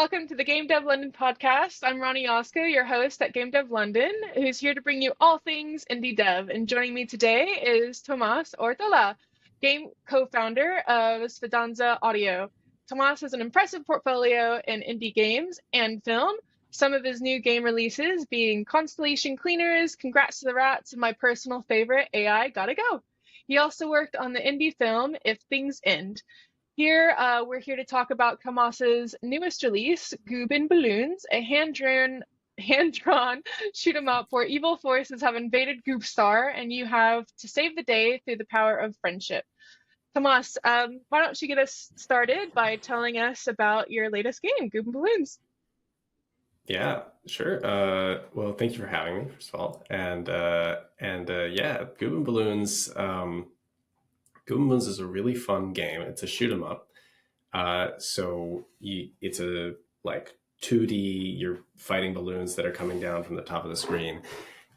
welcome to the Game Dev London podcast. I'm Roni Yosko, your host at Game Dev London, who's here to bring you all things indie dev. And joining me today is Tomas Ortola, game co-founder of Svidanza Audio. Tomas has an impressive portfolio in indie games and film, some of his new game releases being Constellation Cleaners, Congrats to the Rats, and my personal favorite, AI Gotta Go. He also worked on the indie film If Things End. We're here to talk about Tomas's newest release, Goob, a hand-drawn shoot 'em up where evil forces have invaded Goobstar, and you have to save the day through the power of friendship. Tomas, why don't you get us started by telling us about your latest game, Goob? Yeah, sure. Well, thank you for having me, first of all. Yeah, Goob is a really fun game. It's a shoot 'em up. It's a like 2D. You're fighting balloons that are coming down from the top of the screen,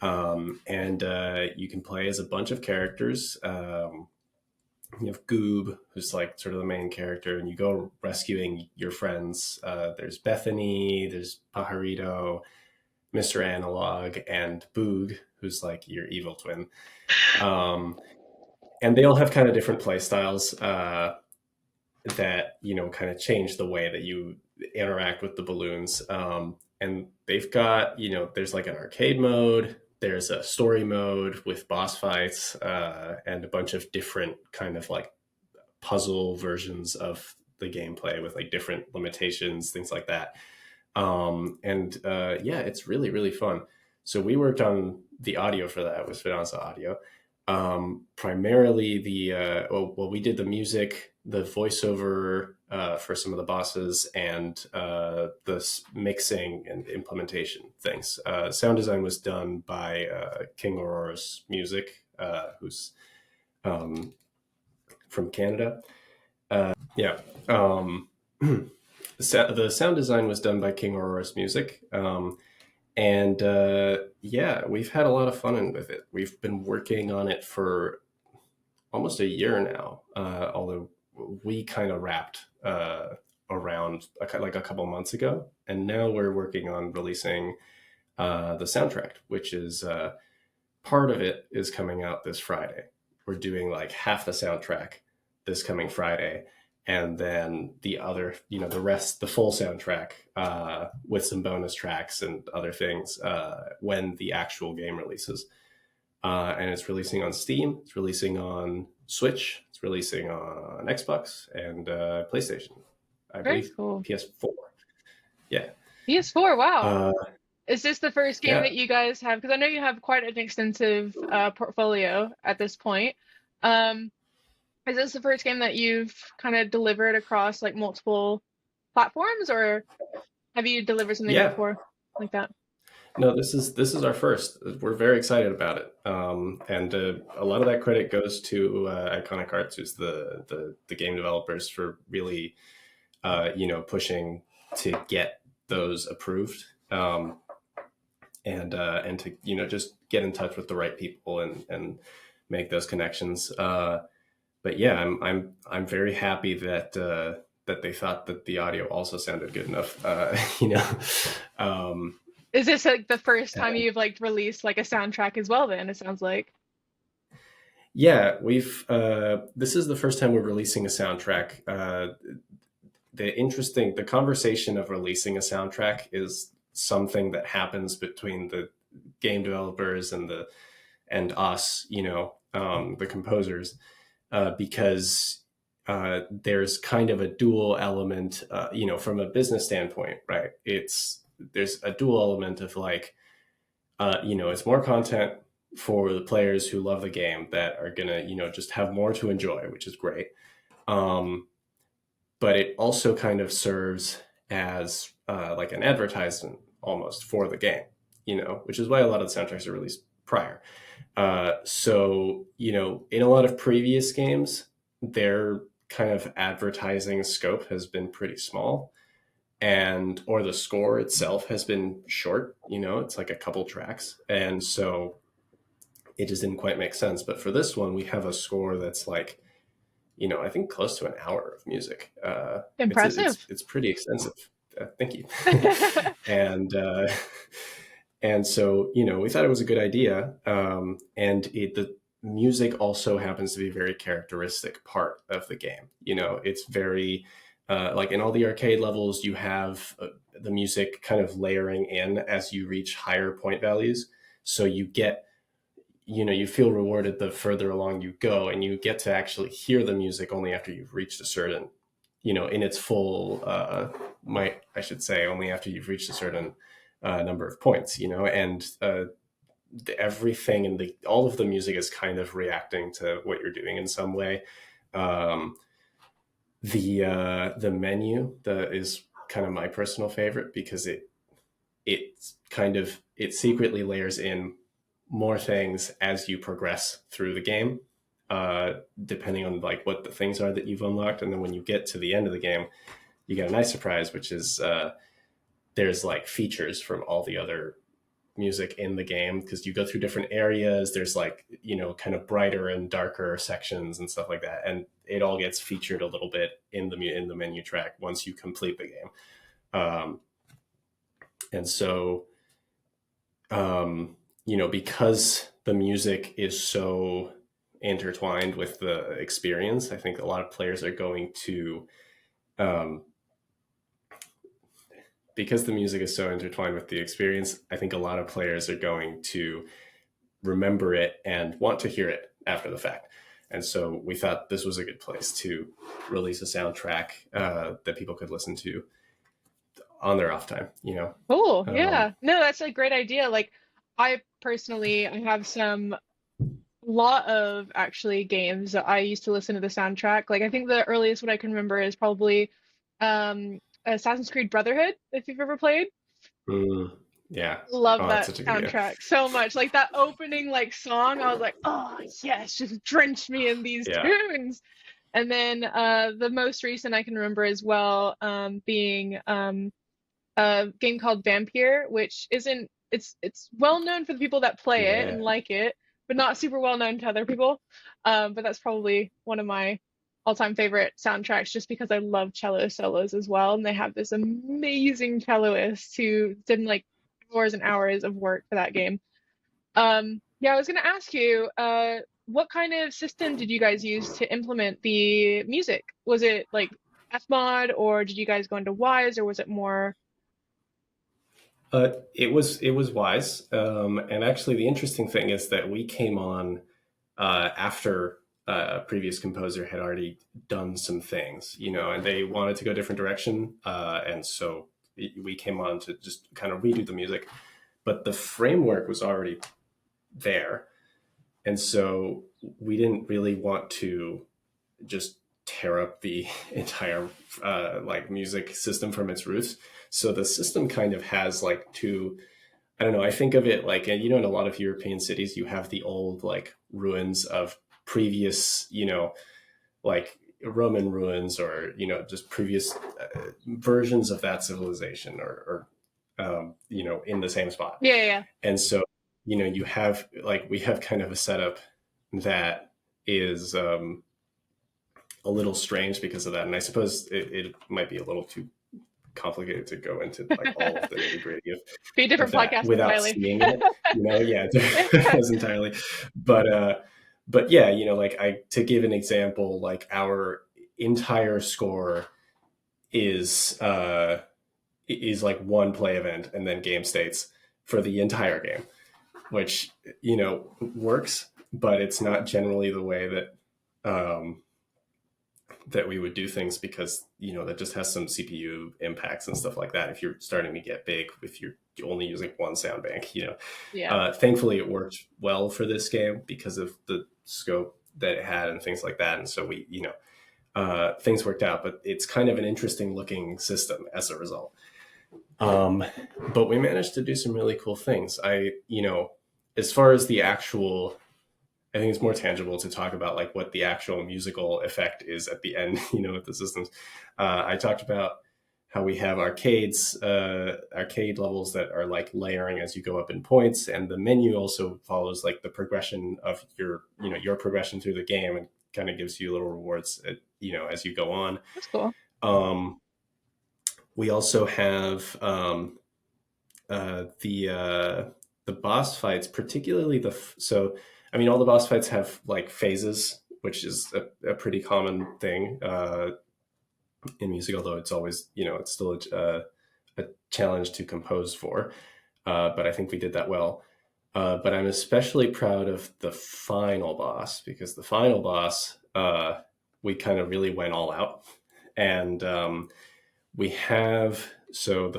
you can play as a bunch of characters. You have Goob, who's like sort of the main character, and you go rescuing your friends. There's Bethany, there's Pajarito, Mr. Analog, and Boog, who's like your evil twin. And they all have kind of different play styles that, kind of change the way that you interact with the balloons. And they've got, there's like an arcade mode, there's a story mode with boss fights, and a bunch of different kind of like puzzle versions of the gameplay with like different limitations, things like that. It's really, really fun. So we worked on the audio for that with Svidanza Audio. Primarily we did the music, the voiceover for some of the bosses, and the mixing and implementation things. Sound design was done by King Aurora's Music, who's from Canada. The sound design was done by King Aurora's Music. We've had a lot of fun with it. We've been working on it for almost a year now, although we kind of wrapped around like a couple months ago. And now we're working on releasing the soundtrack, which is part of it is coming out this Friday. We're doing like half the soundtrack this coming Friday. And then the other, the rest, the full soundtrack with some bonus tracks and other things when the actual game releases. And it's releasing on Steam, it's releasing on Switch, it's releasing on Xbox and PlayStation. I Very believe cool. PS4. Yeah. PS4, wow. Is this the first game Yeah. that you guys have? Because I know you have quite an extensive portfolio at this point. Is this the first game that you've kind of delivered across like multiple platforms, or have you delivered something Yeah. before like that? No, this is our first. We're very excited about it, and a lot of that credit goes to Iconic Arts, who's the game developers, for really, pushing to get those approved, and to just get in touch with the right people and make those connections. But yeah, I'm very happy that that they thought that the audio also sounded good enough. Is this like the first time you've like released like a soundtrack as well, then it sounds like? Yeah, we've this is the first time we're releasing a soundtrack. The conversation of releasing a soundtrack is something that happens between the game developers and us, the composers, because there's kind of a dual element, from a business standpoint, right? There's a dual element of like, it's more content for the players who love the game that are gonna, just have more to enjoy, which is great. But it also kind of serves as like an advertisement almost for the game, which is why a lot of the soundtracks are released prior. In a lot of previous games, their kind of advertising scope has been pretty small, or the score itself has been short, it's like a couple tracks. And so it just didn't quite make sense. But for this one, we have a score that's like, I think close to an hour of music. Impressive. It's pretty extensive. Thank you. and and so, we thought it was a good idea. And the music also happens to be a very characteristic part of the game. It's very, like in all the arcade levels, you have the music kind of layering in as you reach higher point values. So you feel rewarded the further along you go, and you get to actually hear the music only after you've reached a certain, in its full, I should say, only after you've reached a certain number of points, and everything and all of the music is kind of reacting to what you're doing in some way. The menu is kind of my personal favorite because it secretly layers in more things as you progress through the game, depending on like what the things are that you've unlocked. And then when you get to the end of the game, you get a nice surprise, which is there's like features from all the other music in the game, because you go through different areas. There's like, kind of brighter and darker sections and stuff like that. And it all gets featured a little bit in the menu track once you complete the game. And so, because the music is so intertwined with the experience, I think a lot of players are going to, because the music is so intertwined with the experience, I think a lot of players are going to remember it and want to hear it after the fact. And so we thought this was a good place to release a soundtrack that people could listen to on their off time, Cool. Yeah. No, that's a great idea. Like, I have some lot of actually games that I used to listen to the soundtrack. Like, I think the earliest one I can remember is probably Assassin's Creed Brotherhood, if you've ever played. Yeah. Love Oh, that's that such a good idea. soundtrack so much. Like that opening like song, I was like, oh yes, just drench me in these Yeah. tunes. And then the most recent I can remember as well, being a game called Vampire, which isn't it's well known for the people that play it Yeah. and like it, but not super well known to other people. But that's probably one of my all-time favorite soundtracks, just because I love cello solos as well, and they have this amazing celloist who did like hours and hours of work for that game. Yeah, I was gonna ask you, what kind of system did you guys use to implement the music? Was it like Fmod, or did you guys go into Wise, or was it more? It was Wise, and actually, the interesting thing is that we came on after a previous composer had already done some things, and they wanted to go a different direction, and so we came on to just kind of redo the music, but the framework was already there, and so we didn't really want to just tear up the entire like music system from its roots. So the system kind of has like two. I don't know. I think of it like, in a lot of European cities, you have the old like ruins of previous, like Roman ruins, or just previous versions of that civilization, or in the same spot. Yeah, yeah, yeah. And so, you have like we have kind of a setup that is a little strange because of that. And I suppose it might be a little too complicated to go into like all of the nitty gritty Be a of different that podcast without entirely. seeing it. Yeah, it was entirely. But yeah, like to give an example, like our entire score is like one play event and then game states for the entire game, which works, but it's not generally the way that we would do things, because that just has some CPU impacts and stuff like that if you're starting to get big, if you're only using one sound bank. Yeah, Thankfully it worked well for this game because of the scope that it had and things like that, and so we things worked out, but it's kind of an interesting looking system as a result. But we managed to do some really cool things. As far as the actual, I think it's more tangible to talk about like what the actual musical effect is at the end, with the systems. I talked about how we have arcade levels that are like layering as you go up in points, and the menu also follows like the progression of your progression through the game, and kind of gives you little rewards as you go on. that's cool. Um, We also have the boss fights, particularly so I mean all the boss fights have like phases, which is a pretty common thing in music, although it's always, it's still a challenge to compose for. But I think we did that well. But I'm especially proud of the final boss, because the final boss, we kind of really went all out. And we have, so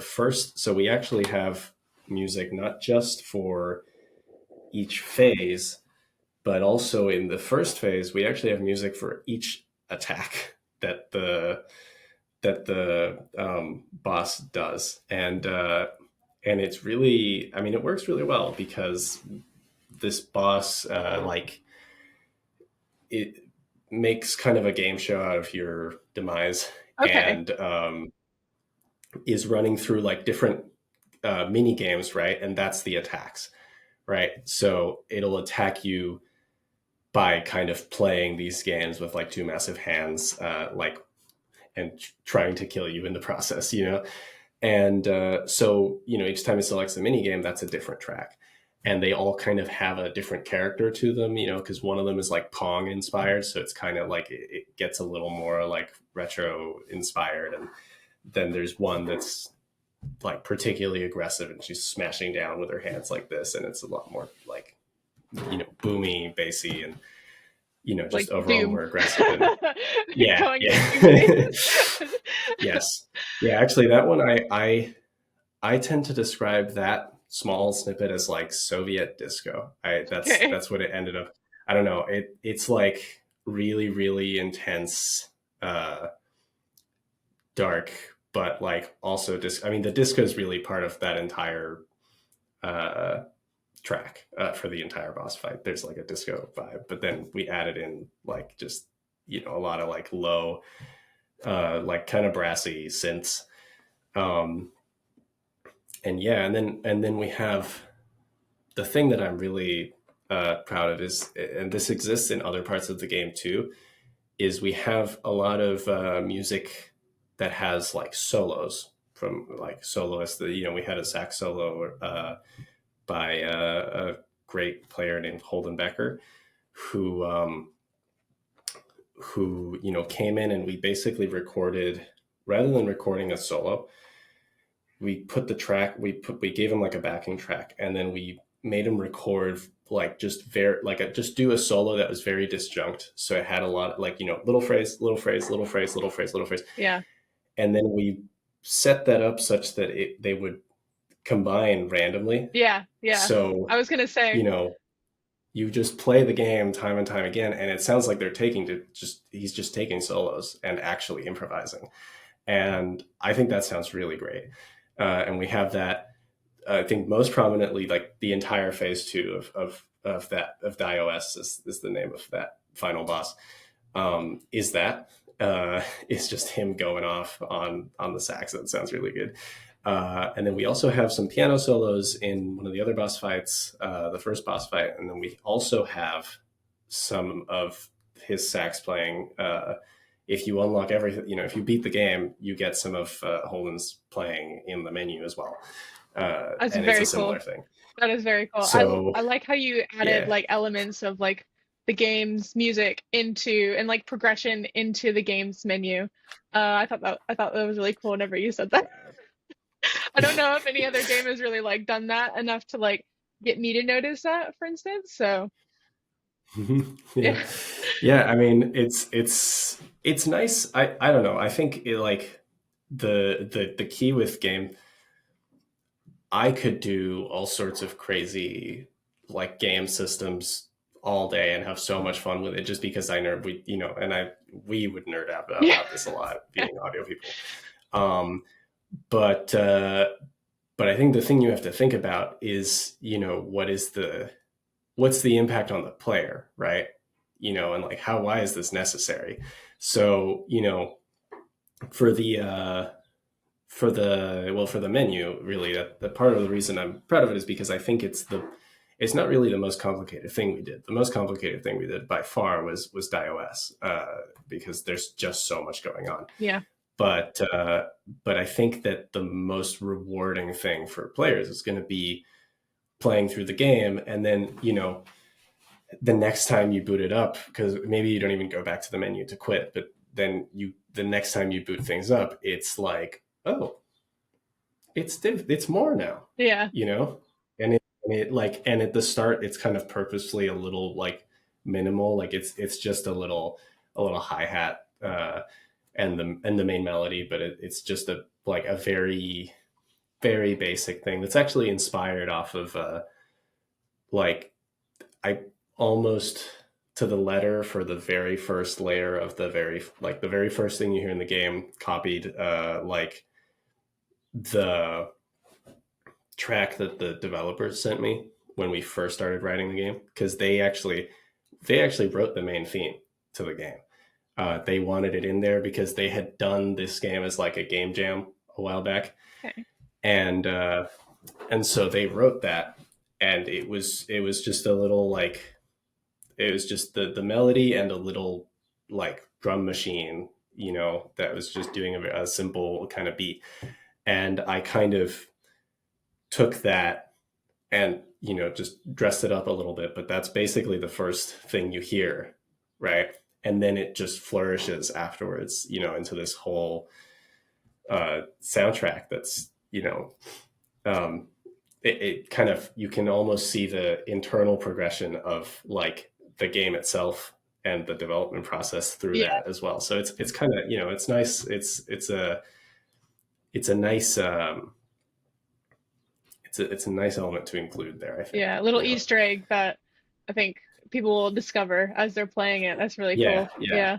we actually have music not just for each phase, but also in the first phase, we actually have music for each attack that the boss does. And it's really, I mean, it works really well, because this boss, like, it makes kind of a game show out of your demise, Okay. and is running through like different mini games, right? And that's the attacks, right? So it'll attack you by kind of playing these games with like two massive hands, like, and trying to kill you in the process, And so, each time it selects a mini game, that's a different track. And they all kind of have a different character to them, because one of them is like Pong inspired. So it's kind of like it gets a little more like retro inspired. And then there's one that's like particularly aggressive, and she's smashing down with her hands like this. And it's a lot more like, boomy, bassy, and, Like just overall Doom. more aggressive. And yeah, Going into Doom yeah. phase. Yes. Yeah, actually that one I tend to describe that small snippet as like Soviet disco. I Okay. that's what it ended up. I don't know. It's like really, really intense, uh dark, but like also I mean the disco is really part of that entire uh track, for the entire boss fight. There's like a disco vibe, but then we added in like just, a lot of like low, like kind of brassy synths. Um, and yeah, and then we have the thing that I'm really proud of is, and this exists in other parts of the game too, is we have a lot of music that has like solos from like soloists. We had a sax solo by a great player named Holden Becker, who came in, and we basically recorded, rather than recording a solo, we put the track we gave him like a backing track, and then we made him record like just very like just do a solo that was very disjunct, so it had a lot of like, little phrase, little phrase, little phrase, little phrase, little phrase. Yeah. And then we set that up such that they would combine randomly. Yeah. Yeah. So, I was gonna you say. know you just play the game time and time again, and it sounds like he's just taking solos and actually improvising. And I think that sounds really great. And we have that, I think most prominently, like the entire phase 2 of that, of DIOS is the name of that final boss. Is that is just him going off on the sax. That sounds really good. And then we also have some piano solos in one of the other boss fights, the first boss fight, and then we also have some of his sax playing. If you unlock everything, if you beat the game, you get some of Holden's playing in the menu as well. That's And it's a very cool. similar thing. That is very cool. So I like how you added yeah. like elements of like the game's music into and like progression into the game's menu. I thought that was really cool whenever you said that. I don't know if any other game has really like done that enough to like get me to notice that, for instance. So Yeah. yeah. Yeah, I mean it's nice. I don't know. I think it like the key with game, I could do all sorts of crazy like game systems all day and have so much fun with it, just because I nerd we you know and I we would nerd out Yeah. about this a lot, being audio people. Um but uh but I think the thing you have to think about is, what's the impact on the player, right? And like, why is this necessary? So, for the for the menu, really, that part of the reason I'm proud of it is because I think it's not really the most complicated thing we did. The most complicated thing we did by far was DIOS, because there's just so much going on. Yeah. but I think that the most rewarding thing for players is going to be playing through the game, and then the next time you boot it up, because maybe you don't even go back to the menu to quit, but then the next time you boot things up, it's like, oh, it's more now, Yeah. and at the start it's kind of purposely a little like minimal, like it's just a little hi-hat, and the main melody, but it's just a very, very basic thing that's actually inspired off of like I almost to the letter for the very first layer of the very first thing you hear in the game, copied like the track that the developers sent me when we first started writing the game, because they actually wrote the main theme to the game. They wanted it in there because they had done this game as like a game jam a while back. Okay. And so they wrote that, and it was just a little like, it was just the melody and a little like drum machine, that was just doing a simple kind of beat. And I kind of took that and, just dressed it up a little bit, but that's basically the first thing you hear, right? And then it just flourishes afterwards, into this whole soundtrack that's, it kind of, you can almost see the internal progression of like the game itself and the development process through that as well. So it's kind of, it's nice. It's a nice, it's a nice element to include there, I think. Yeah, a little Easter egg that I think people will discover as they're playing it. That's really Yeah, cool. yeah. Yeah.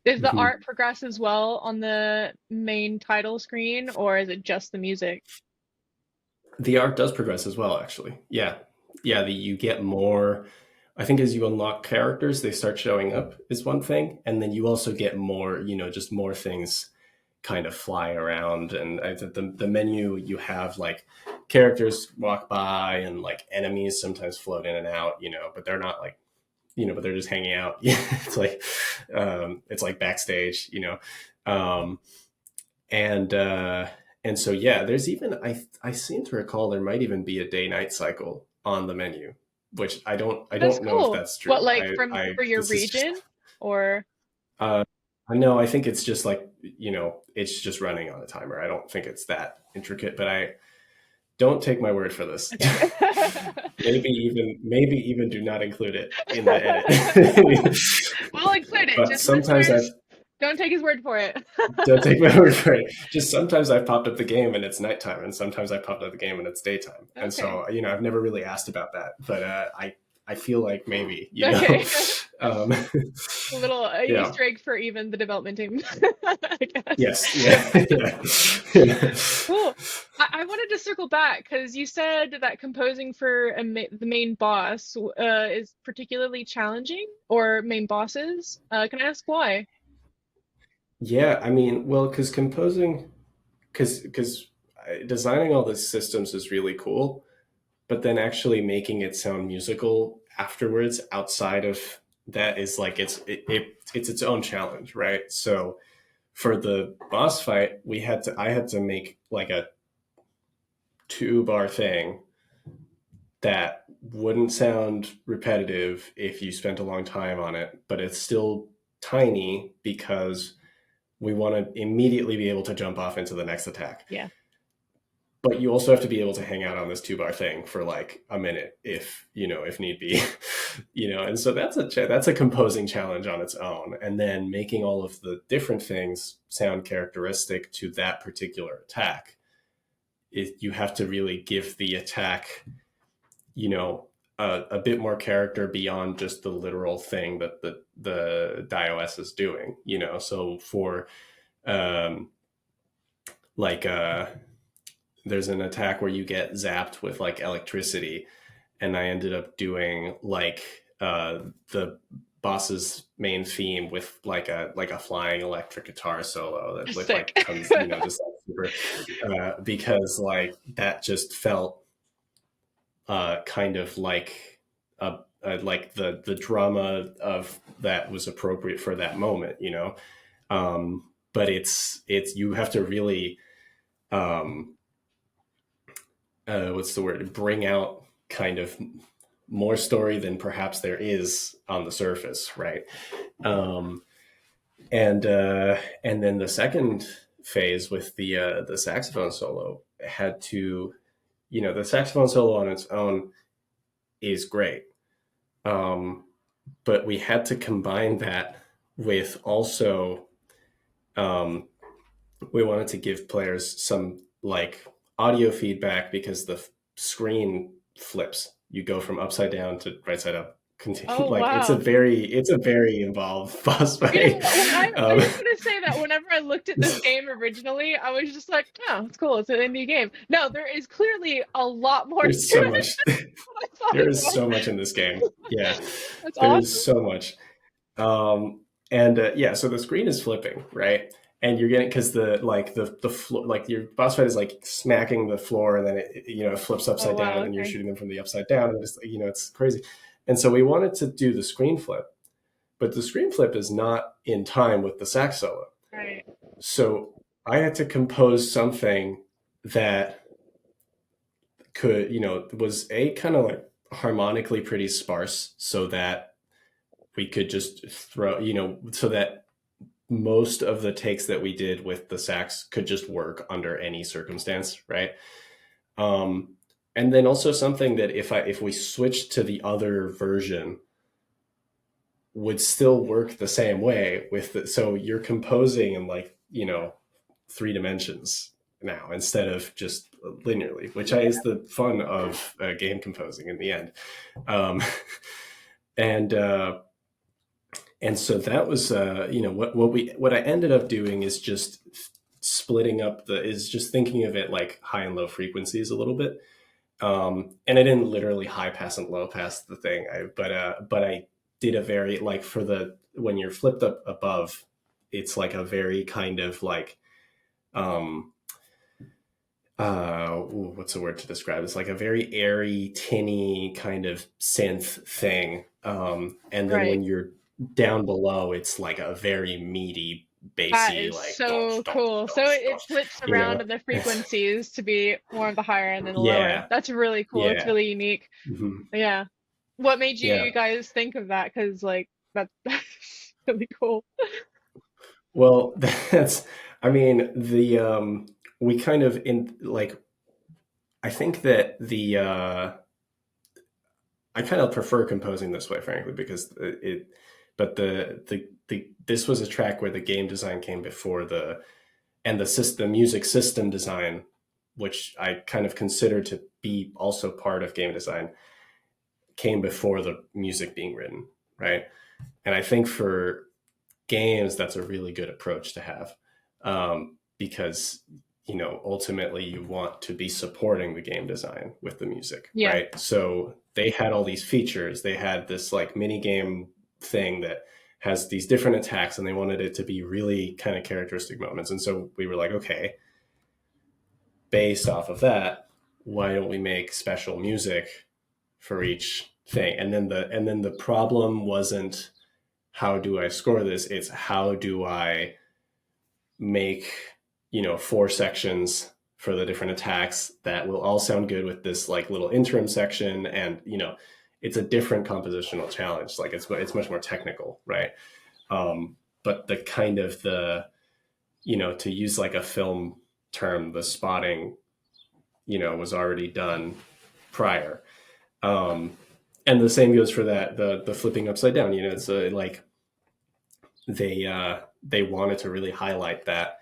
Does the Mhm. art progress as well on the main title screen, or is it just the music? The art does progress as well, actually. Yeah. Yeah, you get more. I think as you unlock characters, they start showing up is one thing. And then you also get more, just more things kind of fly around. And the menu, you have like characters walk by, and like enemies sometimes float in and out, but they're not like, but they're just hanging out. It's like backstage, um, and so yeah, there's even, I seem to recall there might even be a day night cycle on the menu, which I That's don't know if cool. that's What, true. like for your This is just region or uh I know, I think it's just like, it's just running on a timer. I don't think it's that intricate, but I don't take my word for this. okay. Maybe even do not include it in the edit. We'll include it. But Just sometimes I've listeners, don't take his word for it. don't take my word for it. Just sometimes I've popped up the game and it's nighttime, and sometimes I popped up the game and it's daytime. And Okay. so, I've never really asked about that, but I feel like maybe, Okay. um, A little yeah, Easter egg for even the development team, I guess. yes, yeah, yeah. Cool. I wanted to circle back because you said that composing for the main boss is particularly challenging, or main bosses. Can I ask why? Yeah, I mean, well, because designing all the systems is really cool, but then actually making it sound musical afterwards outside of that is like, it's its own challenge, right? So for the boss fight, I had to make like a 2 bar thing that wouldn't sound repetitive if you spent a long time on it, but it's still tiny because we want to immediately be able to jump off into the next attack. Yeah. But you also have to be able to hang out on this 2 bar thing for like a minute if if need be. And so that's a composing challenge on its own, and then making all of the different things sound characteristic to that particular attack. You have to really give the attack a bit more character beyond just the literal thing that the DiOS is doing. So for um like there's an attack where you get zapped with like electricity, and I ended up doing like the boss's main theme with like a flying electric guitar solo that like Sick. comes, just like super, because like that just felt kind of like like the drama of that was appropriate for that moment. but it's you have to really what's the word, bring out kind of more story than perhaps there is on the surface, right? um and then the second phase with the saxophone solo had to, the saxophone solo on its own is great, um but we had to combine that with also, um we wanted to give players some like audio feedback because the screen flips. You go from upside down to right side up. Continue. Oh, Like wow. it's a very involved boss You know, fight. I Um, just want to say that whenever I looked at this game originally, I was just like, oh, it's cool. It's an indie game. No, there is clearly a lot more to there's so it much. than I thought There it is was. so much in this game. Yeah, That's there is awesome. so much. And yeah, so the screen is flipping, right? And you're getting, because the floor, like your boss fight is like smacking the floor, and then it flips Oh, upside down, wow. and then you're Okay. shooting them from the upside down, and it's crazy. And so we wanted to do the screen flip, but the screen flip is not in time with the sax solo. Right. So I had to compose something that could, was a kind of like harmonically pretty sparse, so that we could just throw, so that most of the takes that we did with the sax could just work under any circumstance, right? Um, and then also something that if we switched to the other version, would still work the same way with so you're composing in like, 3 dimensions now instead of just linearly, which Yeah. is the fun of game composing in the end. Um, and and so that was, what I ended up doing is just splitting up is just thinking of it like high and low frequencies a little bit. And I didn't literally high pass and low pass the thing, but I did a very, like, for the when you're flipped up above, it's like a very kind of like, um what's the word to describe? It's like a very airy, tinny kind of synth thing. And then Right. when you're down below, it's like a very meaty, That bassy, is like so donch, donch, cool. So donch, it donch, flips you around know? in the frequencies to be more of the higher and then the lower. Yeah, That's really cool. It's yeah, really unique. mhm, Yeah. What made yeah. you guys think of that? Because like that's really cool. Well, that's, I mean, we kind of in like, I think that I kind of prefer composing this way, frankly, because but this was a track where the game design came before and the system, music system design, which I kind of consider to be also part of game design, came before the music being written, right? And I think for games, that's a really good approach to have, because ultimately you want to be supporting the game design with the music, Yeah. right? So they had all these features. They had this like mini game thing that has these different attacks, and they wanted it to be really kind of characteristic moments. And so we were like, okay, based off of that, why don't we make special music for each thing? And then the problem wasn't how do I score this? It's how do I make 4 sections for the different attacks that will all sound good with this like little interim section, and it's a different compositional challenge. Like it's much more technical, right? But the kind of to use like a film term, the spotting was already done prior. um and the same goes for that, the flipping upside down. It's like they wanted to really highlight that,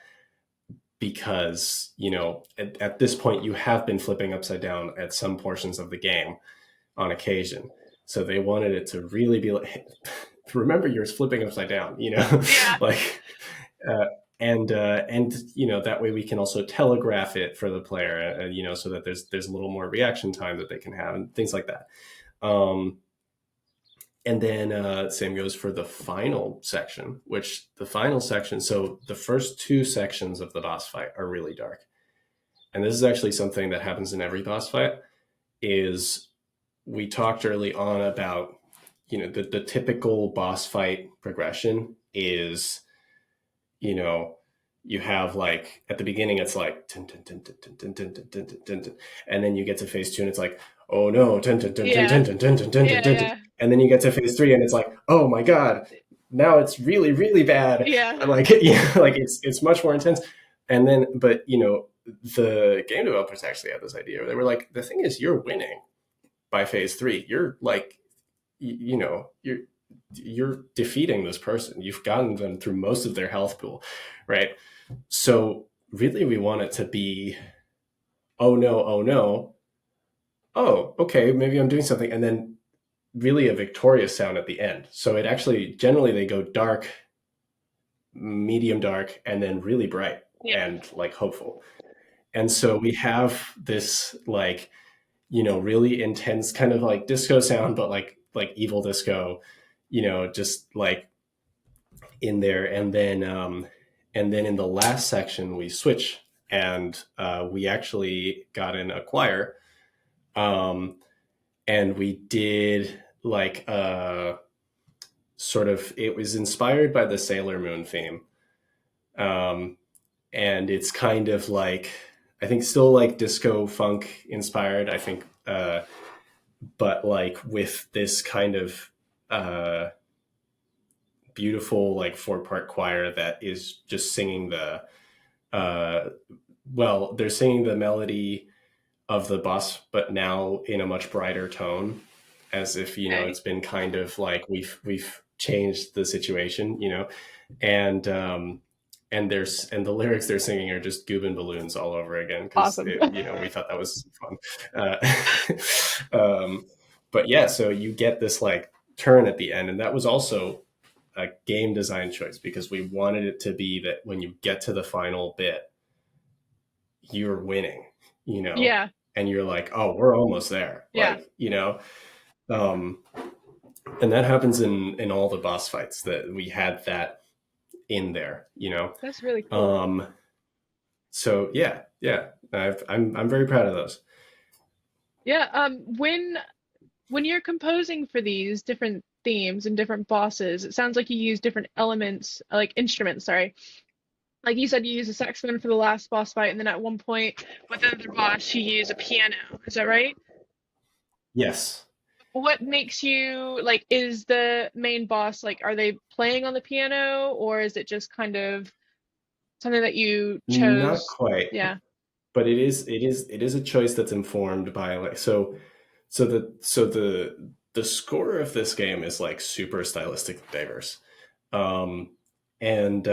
because at this point you have been flipping upside down at some portions of the game on occasion, so they wanted it to really be like, remember you're flipping upside down, Yeah. like, uh, and that way we can also telegraph it for the player, so that there's a little more reaction time that they can have and things like that. And then same goes for the final section, so the first 2 sections of the boss fight are really dark. And this is actually something that happens in every boss fight. Is we talked early on about, the typical boss fight progression is, you know you have like at the beginning it's like tin, tin, tin, tin, tin, tin, tin, tin, tin, tin, tin, tin. And then you get to phase 2 and it's like, oh no, tin, tin, tin, tin, Yeah. tin, tin, tin, tin, tin, tin, Yeah. tin, tin. Yeah. And then you get to phase 3 and it's like, oh my god, now it's really really bad. Yeah. Like yeah, like it's much more intense. And then but the game developers actually had this idea where they were like, the thing is, you're winning by phase 3. You're like, you're defeating this person. You've gotten them through most of their health pool, right? So really we want it to be, oh no, oh no, oh okay, maybe I'm doing something, and then really a victorious sound at the end. So it actually, generally they go dark, medium dark, and then really bright Yeah. and like hopeful. And so we have this like, really intense kind of like disco sound, but like evil disco, just like in there. And then in the last section we switch, and we actually got in a choir, um, and we did like sort of, it was inspired by the Sailor Moon theme, um, and it's kind of like, I think still like disco funk inspired, I think, but like with this kind of uh, beautiful like 4-part choir that is just singing the uh, well, they're singing the melody of the bus, but now in a much brighter tone, as if Okay. it's been kind of like we've changed the situation, and and the lyrics they're singing are just Goob and balloons all over again, because Awesome. we thought that was fun. But yeah, so you get this like turn at the end, and that was also a game design choice, because we wanted it to be that when you get to the final bit, you're winning, you know, Yeah. and you're like, oh, we're almost there, Yeah. like, um, and that happens in all the boss fights, that we had that in there, That's really cool. um, so yeah, yeah, I'm very proud of those. Yeah. When you're composing for these different themes and different bosses, it sounds like you use different elements, like instruments, sorry. Like you said, you use a saxophone for the last boss fight, and then at one point with another boss, you use a piano. Is that right? Yes. What makes you like, is the main boss like, are they playing on the piano, or is it just kind of something that you Not chose? quite, Yeah. but it is a choice that's informed by like, so the score of this game is like super stylistically diverse, um, and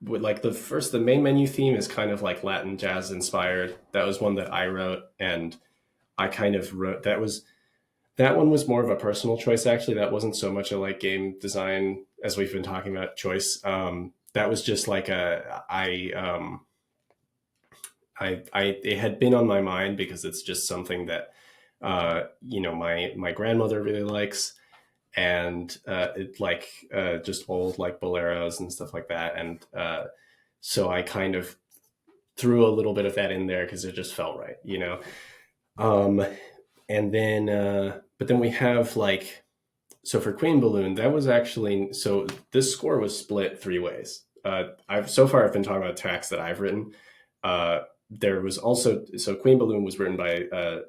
with like the main menu theme is kind of like Latin jazz inspired. That was one that I wrote, and I kind of wrote, that one was more of a personal choice, actually. That wasn't so much a like game design, as we've been talking about, choice. That was just like I it had been on my mind, because it's just something that my grandmother really likes, and it like just old like boleros and stuff like that, and so I kind of threw a little bit of that in there because it just felt right. Um, and then but then we have like, so for Queen Balloon, that was actually, so this score was split 3 ways. I've been talking about tracks that I've written. There was also, so Queen Balloon was written by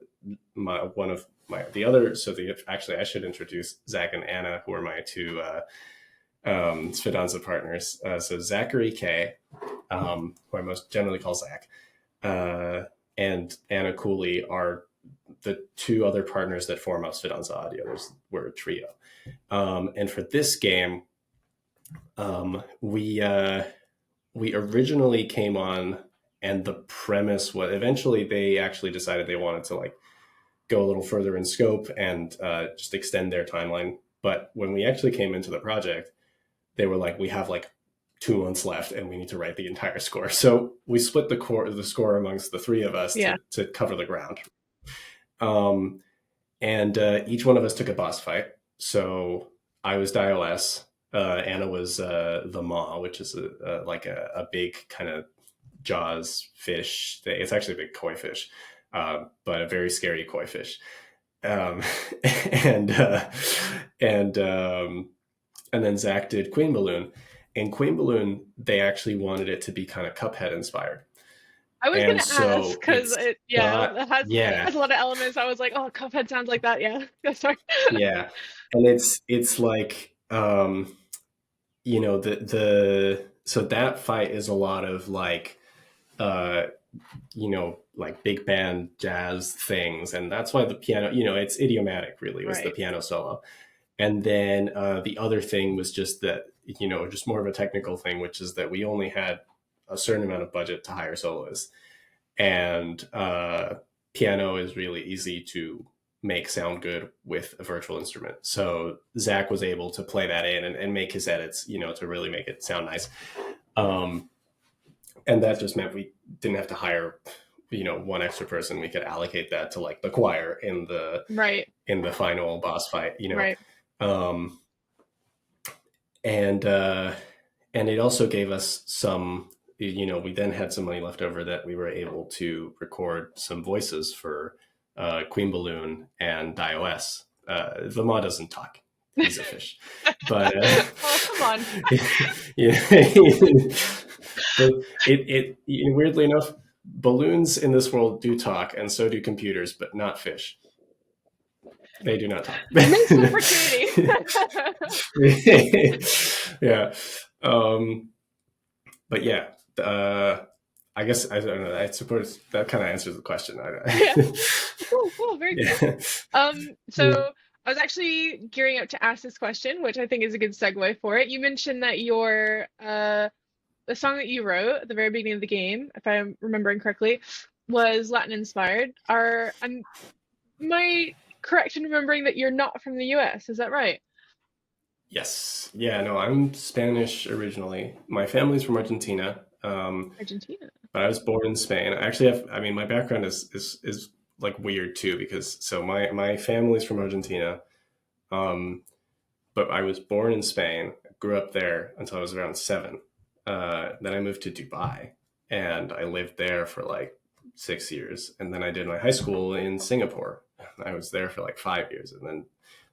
one of my the other. So actually I should introduce Zach and Anna, who are my two Svidanza partners. So Zachary K, who I most generally call Zach, uh, and Anna Cooley are the two other partners that form us Svidanza Audio. We're a trio. And for this game, we originally came on, and the premise was, eventually they actually decided they wanted to like go a little further in scope and just extend their timeline. But when we actually came into the project, they were like, we have like 2 months left, and we need to write the entire score. So we split the score amongst the three of us Yeah. to cover the ground. Um, and each one of us took a boss fight. So I was Dio S. Anna was the Maw, which is like a big kind of jaws fish thing. It's actually a big koi fish, but a very scary koi fish. Um, and and then Zach did Queen Balloon, In Queen Balloon, they actually wanted it to be kind of Cuphead inspired. I was And gonna ask so because it's it yeah, has a lot of elements. I was like, oh, Cuphead sounds like that. Yeah. Sorry. yeah. And it's like, so that fight is a lot of like, uh, like big band jazz things. And that's why the piano, it's idiomatic really was the Right. piano solo. And then the other thing was just that, just more of a technical thing, which is that we only had a certain amount of budget to hire soloists. And piano is really easy to make sound good with a virtual instrument. So Zach was able to play that in and make his edits, to really make it sound nice. Um, and that just meant we didn't have to hire, one extra person. We could allocate that to like the choir Right. in the final boss fight, Right. um, and and it also gave us some, we then had some money left over that we were able to record some voices for Queen Balloon and iOS. The mod doesn't talk; he's a fish. But Oh, come on. yeah, but weirdly enough, balloons in this world do talk, and so do computers, but not fish. They do not talk. Missed opportunity. Yeah. Um, but yeah, I guess I don't know. I suppose that kind of answers the question. Yeah. Cool. Very cool. Yeah. So I was actually gearing up to ask this question, which I think is a good segue for it. You mentioned that the song that you wrote at the very beginning of the game, if I'm remembering correctly, was Latin inspired. Am I correct in remembering that you're not from the US? Is that right? Yes. Yeah. No, I'm Spanish originally. My family's from Argentina, Argentina. but I was born in Spain. I actually have. I mean, my background is like weird too because so my family's from Argentina, um, but I was born in Spain. Grew up there until I was around 7. Then I moved to Dubai, and I lived there for like 6 years, and then I did my high school in Singapore. I was there for like 5 years, and then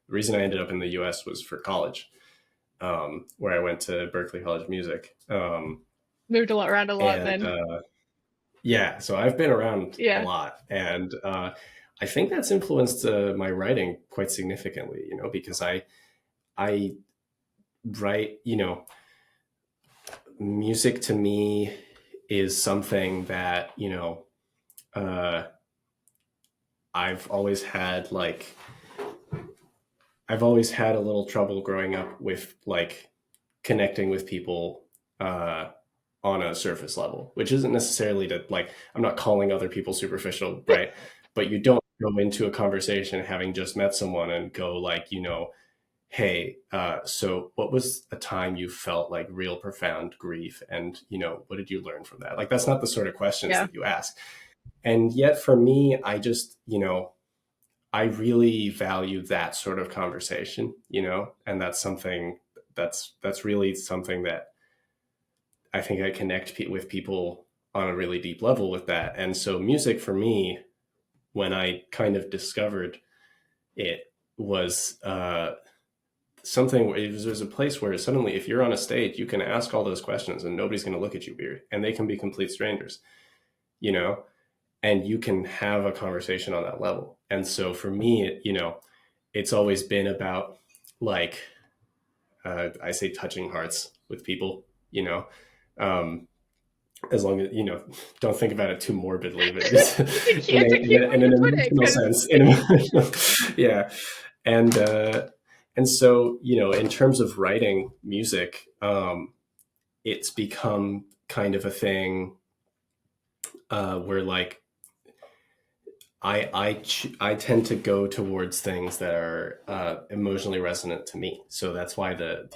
the reason I ended up in the U.S. was for college, where I went to Berklee College of Music. Moved around a lot And then. yeah, so I've been around a Yeah. lot, and I think that's influenced my writing quite significantly. Because I write, music to me is something that uh, I've always had like I've always had a little trouble growing up with like connecting with people on a surface level, which isn't necessarily to like, I'm not calling other people superficial, right? But you don't go into a conversation having just met someone and go like, hey, so what was a time you felt like real profound grief? And, what did you learn from that? Like, that's not the sort of questions Yeah. that you ask. And yet for me, I just, I really value that sort of conversation, and that's something that's really something that I think I connect with people on a really deep level with that. And so music for me, when I kind of discovered it, was something where there's a place where suddenly if you're on a stage, you can ask all those questions and nobody's going to look at you weird, and they can be complete strangers, you know, and you can have a conversation on that level. And so for me, it's always been about like, I say touching hearts with people, um, as long as don't think about it too morbidly, but just You have to keep in on an putting emotional because sense. Yeah, and so in terms of writing music, it's become kind of a thing where like I tend to go towards things that are emotionally resonant to me. So that's why the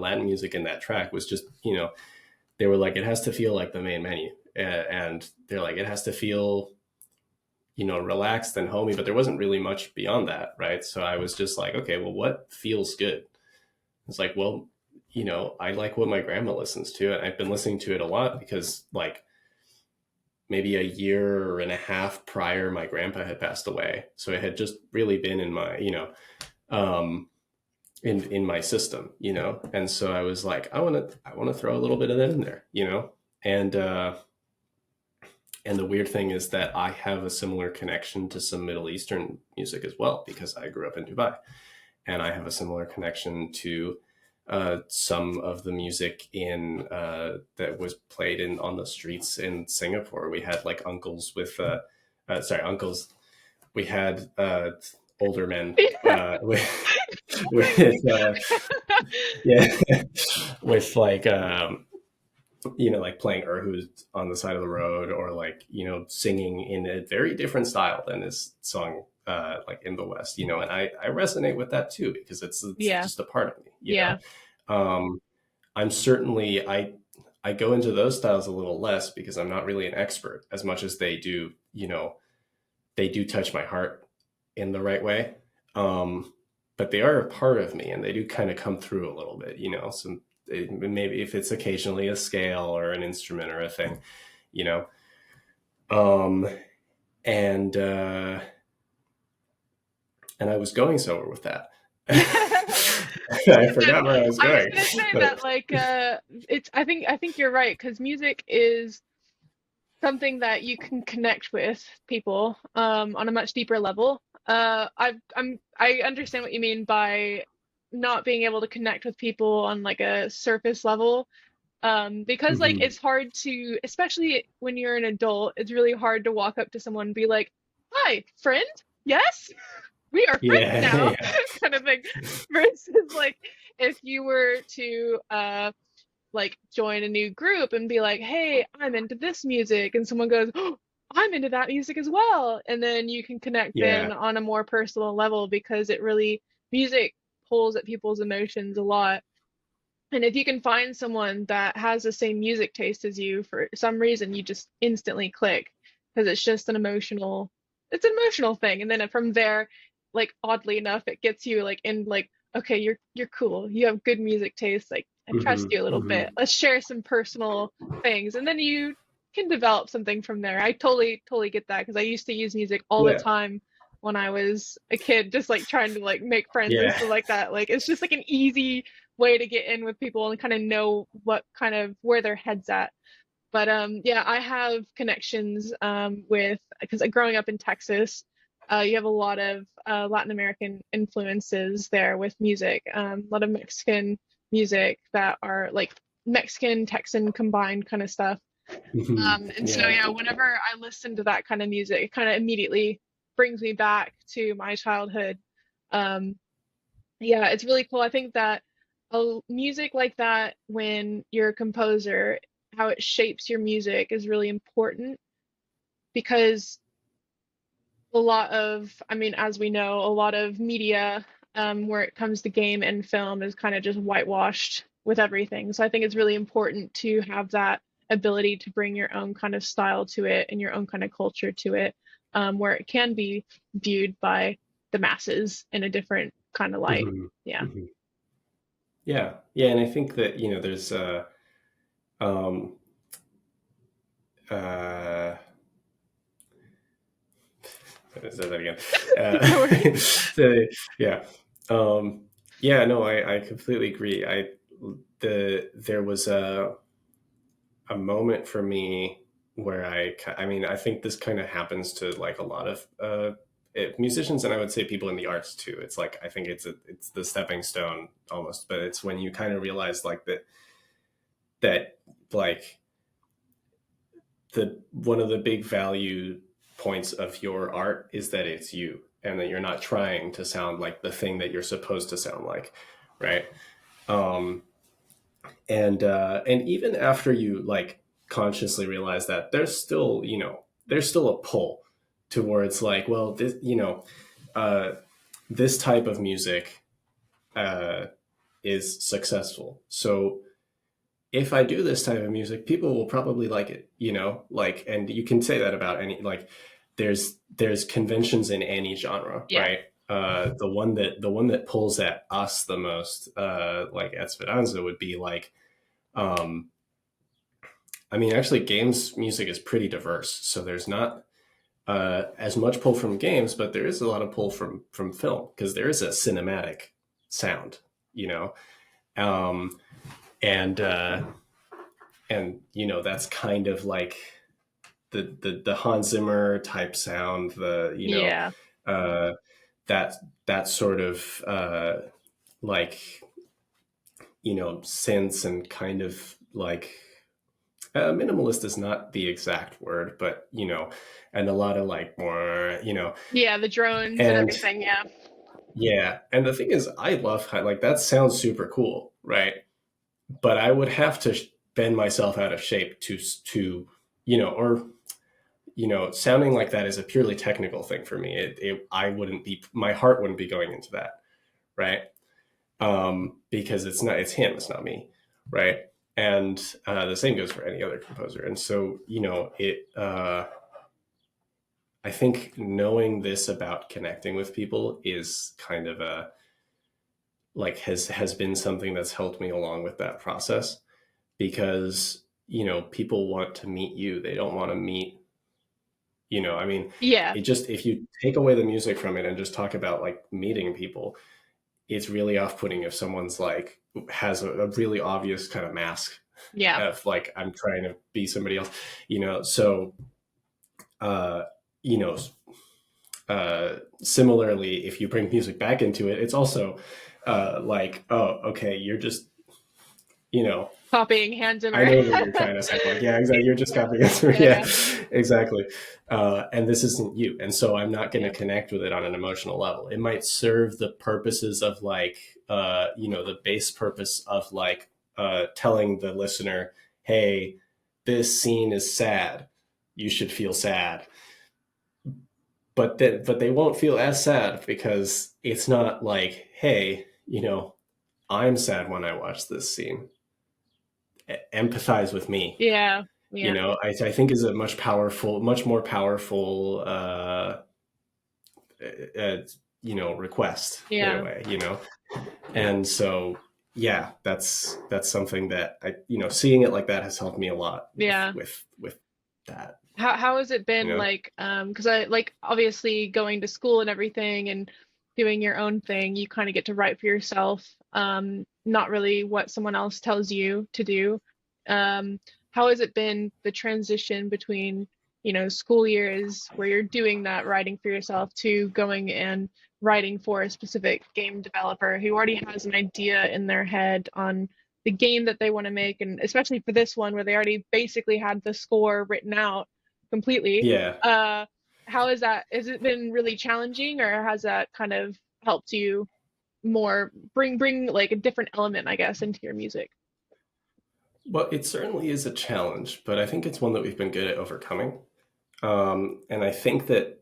Latin music in that track was just they were like, it has to feel like the main menu, and they're like, it has to feel relaxed and homey, but there wasn't really much beyond that, right? So I was just like, okay, well, what feels good? It's like, well, I like what my grandma listens to, and I've been listening to it a lot because like maybe a year and a half prior, my grandpa had passed away. So it had just really been in my, um, in my system, you know. And so I was like, I want to throw a little bit of that in there, you know. And the weird thing is that I have a similar connection to some Middle Eastern music as well, because I grew up in Dubai, and I have a similar connection to some of the music in that was played in on the streets in Singapore. We had like uncles with uncles. We had older men with yeah, with like you know, like playing erhus on the side of the road, or like, you know, singing in a very different style than is sung like in the West, you know. And I resonate with that too, because it's Yeah. just a part of me, you Yeah. know. um I'm certainly, I go into those styles a little less because I'm not really an expert as much as they do, you know. They do touch my heart in the right way. But they are a part of me, and they do kind of come through a little bit, you know. Some, maybe if it's occasionally a scale or an instrument or a thing, you know. Um, and and I was going somewhere with that. I forgot where I was I was going, gonna say but that like it's I think you're right, because music is something that you can connect with people on a much deeper level. I understand what you mean by not being able to connect with people on like a surface level. Because like mhm. it's hard to, especially when you're an adult, it's really hard to walk up to someone and be like, "Hi, friend? Yes, we are friends Yeah, now," yeah, kind of thing. Versus like if you were to like join a new group and be like, "Hey, I'm into this music," and someone goes, "Oh, I'm into that music as well," and then you can connect then yeah. on a more personal level, because it really, music pulls at people's emotions a lot. And if you can find someone that has the same music taste as you, for some reason, you just instantly click, because it's just it's an emotional thing. And then from there, like oddly enough, it gets you like in like, okay, you're cool. You have good music taste. Like I trust Hmm, you a little hmm. bit. Let's share some personal things, and then you can develop something from there. I totally get that, because I used to use music all the Yeah, time when I was a kid, just like trying to like make friends and yeah. stuff like that. Like it's just like an easy way to get in with people and kind of know what kind of where their head's at. But yeah, I have connections with, because growing up in Texas, you have a lot of Latin American influences there with music, a lot of Mexican music that are like Mexican Texan combined kind of stuff. Hmm, And so yeah. yeah, whenever I listen to that kind of music, it kind of immediately brings me back to my childhood. Um, yeah, it's really cool. I think that music like that, when you're a composer, how it shapes your music is really important, because a lot of, I mean, as we know, a lot of media, where it comes to game and film, is kind of just whitewashed with everything. So I think it's really important to have that ability to bring your own kind of style to it and your own kind of culture to it, where it can be viewed by the masses in a different kind of light. Hmm, Yeah. hmm. Yeah, yeah. And I think that, you know, there's um uh say that again. No worries. So, yeah. Um, yeah, no, I completely agree. There was a moment for me where I mean, I think this kind of happens to like a lot of musicians, and I would say people in the arts too. It's like, I think it's the stepping stone almost, but it's when you kind of realize like that like the one of the big value points of your art is that it's you, and that you're not trying to sound like the thing that you're supposed to sound like, right? um and even after you like consciously realize that, there's still, you know, there's still a pull towards like, well, this, you know, uh this type of music uh is successful, so if I do this type of music, people will probably like it, you know, like, and you can say that about any, like, there's conventions in any genre, Yeah. right? The one that pulls at us the most, like at Svidanza, would be like, um, I mean, actually, games music is pretty diverse, so there's not as much pull from games, but there is a lot of pull from film, because there is a cinematic sound you know. um and that's kind of like the Hans Zimmer type sound, the Yeah. uh that that sort of like synths, and kind of like minimalist is not the exact word, but and a lot of like more, Yeah, the drones and and everything. Yeah. yeah. And the thing is, I love how, like, that sounds super cool, right? But I would have to bend myself out of shape to or sounding like that is a purely technical thing for me. I wouldn't be, my heart wouldn't be going into that, right? Because it's him, it's not me, right? And the same goes for any other composer. And so I think knowing this about connecting with people is kind of a like has been something that's helped me along with that process, because people want to meet you, they don't want to meet, I mean, Yeah. it just, if you take away the music from it and just talk about like meeting people, it's really off-putting if someone's like has a really obvious kind of mask Yeah. of like, I'm trying to be somebody else, so uh you know similarly, if you bring music back into it, it's also like, oh, okay, you're just, you know Copying Hans I Zimmer. know what you're trying to say. Like, yeah, exactly. You're just copying it through. Yeah, Yeah. exactly. And this isn't you. And so I'm not going to Yeah. connect with it on an emotional level. It might serve the purposes of like, the base purpose of like telling the listener, hey, this scene is sad. You should feel sad. But they won't feel as sad because it's not like, hey, I'm sad when I watch this scene. Empathize with me. Yeah. Yeah. I think is a much more powerful, request in a Yeah. way, and so, yeah, that's something that seeing it like that has helped me a lot with Yeah. that, How has it you been know. like, because I like obviously going to school and everything and doing your own thing, you kind of get to write for yourself, not really what someone else tells you to do. How has it been the transition between, school years where you're doing that writing for yourself to going and writing for a specific game developer who already has an idea in their head on the game that they want to make, and especially for this one where they already basically had the score written out completely. Yeah. Uh, how is that? Has it been really challenging, or has that kind of helped you more bring like a different element, I guess, into your music? Well, it certainly is a challenge, but I think it's one that we've been good at overcoming. And I think that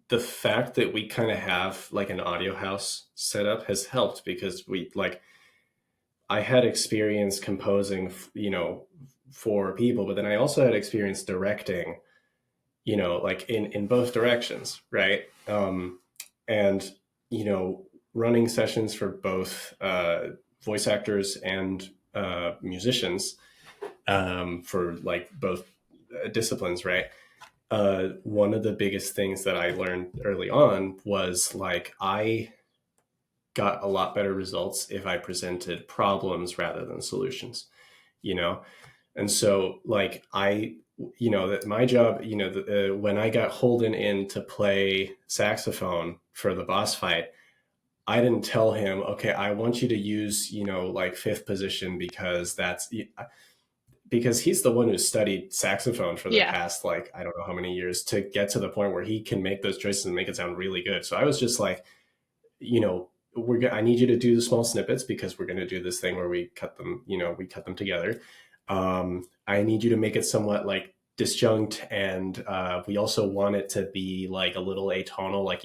the fact that we kind of have like an audio house set up has helped, because I had experience composing, for people, but then I also had experience directing, like in both directions, right? And running sessions for both voice actors and musicians, for like both disciplines, right? One of the biggest things that I learned early on was like, I got a lot better results if I presented problems rather than solutions, you know? And so like that my job, when I got Holden in to play saxophone for the boss fight, I didn't tell him, okay, I want you to use, like fifth position, because he's the one who studied saxophone for the Yeah. past, like, I don't know how many years, to get to the point where he can make those choices and make it sound really good. So I was just like, I need you to do the small snippets, because we're going to do this thing where we cut them together. I need you to make it somewhat like disjunct, and we also want it to be like a little atonal, like,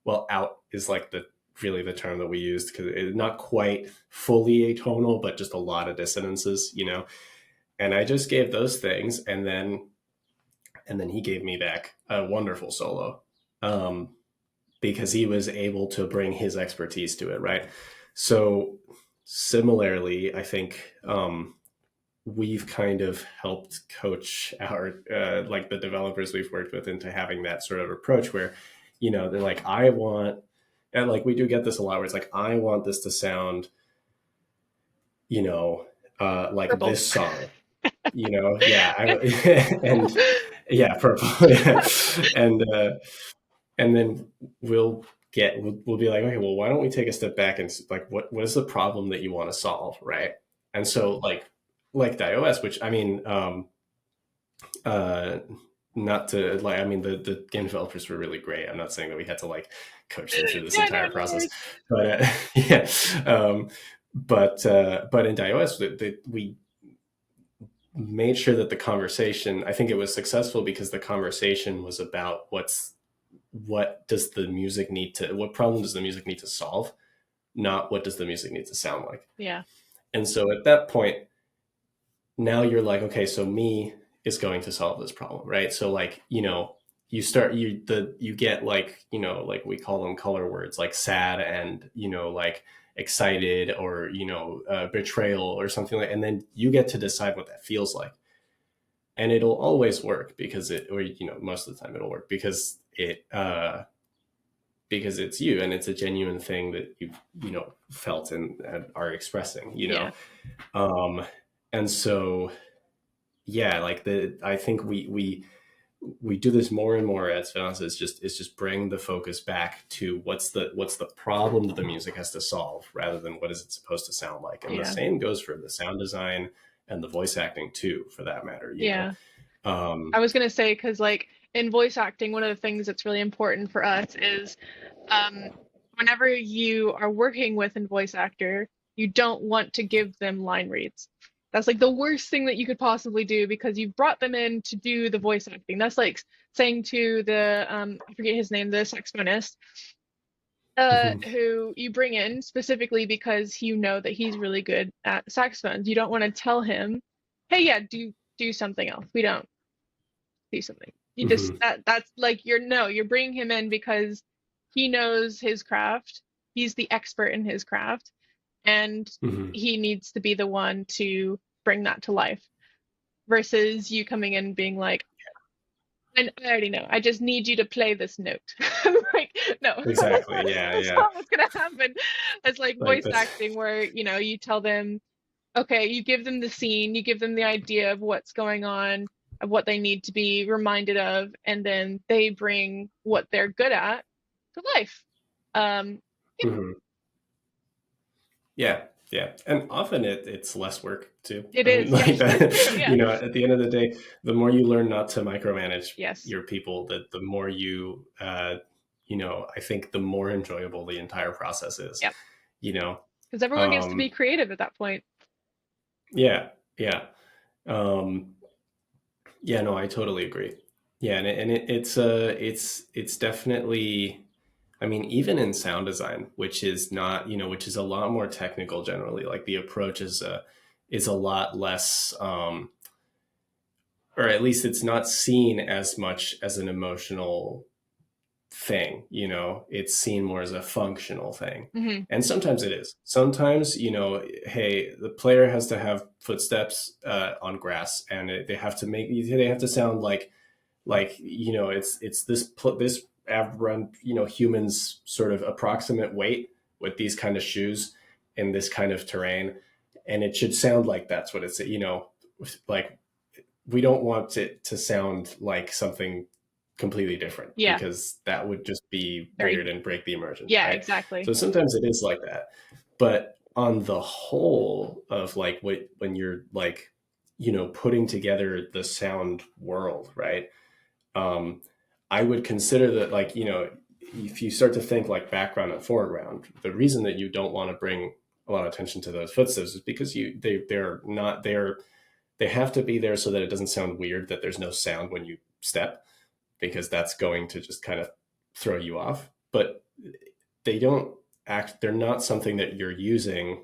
well, out is like really the term that we used, because it's not quite fully atonal, but just a lot of dissonances, And I just gave those things, and then he gave me back a wonderful solo. Because he was able to bring his expertise to it, right? So similarly, I think we've kind of helped coach our like the developers we've worked with into having that sort of approach where, they're like, I want And like we do get this a lot where it's like, I want this to sound, you know, like Purple. this song, you know, yeah, and yeah, purple, yeah, and then we'll be like, okay, well, why don't we take a step back and like, what is the problem that you want to solve, right? And so like the iOS, which I mean, uh, not to like, I mean, the game developers were really great. I'm not saying that we had to like coach them through this Yeah, no, entire no process, worries. but yeah, um, but in iOS, we made sure that the conversation, I think it was successful because the conversation was about what does the music need to, what problem does the music need to solve, not what does the music need to sound like. Yeah. And so at that point, now you're like, okay, so me is going to solve this problem, right? So like, you know, you get like, you know, like we call them color words, like sad and, you know, like excited or, you know, betrayal or something like, and then you get to decide what that feels like. And it'll always work because or, you know, most of the time it'll work because it's you and it's a genuine thing that you've, you know, felt and are expressing, you know? Yeah. And so, yeah, like I think we do this more and more at Svidanza, is just bring the focus back to what's the problem that the music has to solve rather than what is it supposed to sound like. And the Yeah. same goes for the sound design and the voice acting too, for that matter, you know? Yeah. I was gonna say, because like in voice acting, one of the things that's really important for us is um, whenever you are working with a voice actor, you don't want to give them line reads. That's like the worst thing that you could possibly do because you've brought them in to do the voice acting. That's like saying to the I forget his name, the saxophonist, Mhm. who you bring in specifically because you know that he's really good at saxophones. You don't want to tell him, "Hey, yeah, do something else." We don't do something. You just Mhm. that's like you're no, you're bringing him in because he knows his craft. He's the expert in his craft, and Mhm. he needs to be the one to bring that to life versus you coming in and being like, I already know. I just need you to play this note. Like, no, Exactly. Yeah. that's Yeah. not what's gonna happen. It's like Like voice that's. acting where, you tell them, okay, you give them the scene, you give them the idea of what's going on, of what they need to be reminded of, and then they bring what they're good at to life. Um, Mhm. Yeah, yeah, and often it's less work too. it I mean, is, like yes, that. yeah, You know, at the end of the day, the more you learn not to micromanage yes, your people, the more you, you know, I think the more enjoyable the entire process is. yep. You know, Because everyone gets to be um, creative at that point. yeah, yeah, um, yeah. No, I totally agree. Yeah, it's definitely. I mean, even in sound design, which is not, you know, which is a lot more technical generally, like the approach is a lot less, or at least it's not seen as much as an emotional thing, you know, it's seen more as a functional thing. Hmm. And sometimes it is. Sometimes, you know, hey, the player has to have footsteps on grass and they have to they have to sound like, you know, it's this average, you know, humans sort of approximate weight with these kind of shoes in this kind of terrain, and it should sound like that's what it's, you know, like we don't want it to sound like something completely different Yeah, because that would just be very, weird and break the immersion, yeah, right? exactly. So sometimes it is like that, but on the whole of like when you're like, you know, putting together the sound world, right? um, I would consider that, like, you know, if you start to think like background and foreground, the reason that you don't want to bring a lot of attention to those footsteps is because they're not there. They have to be there so that it doesn't sound weird that there's no sound when you step, because that's going to just kind of throw you off. But they don't they're not something that you're using,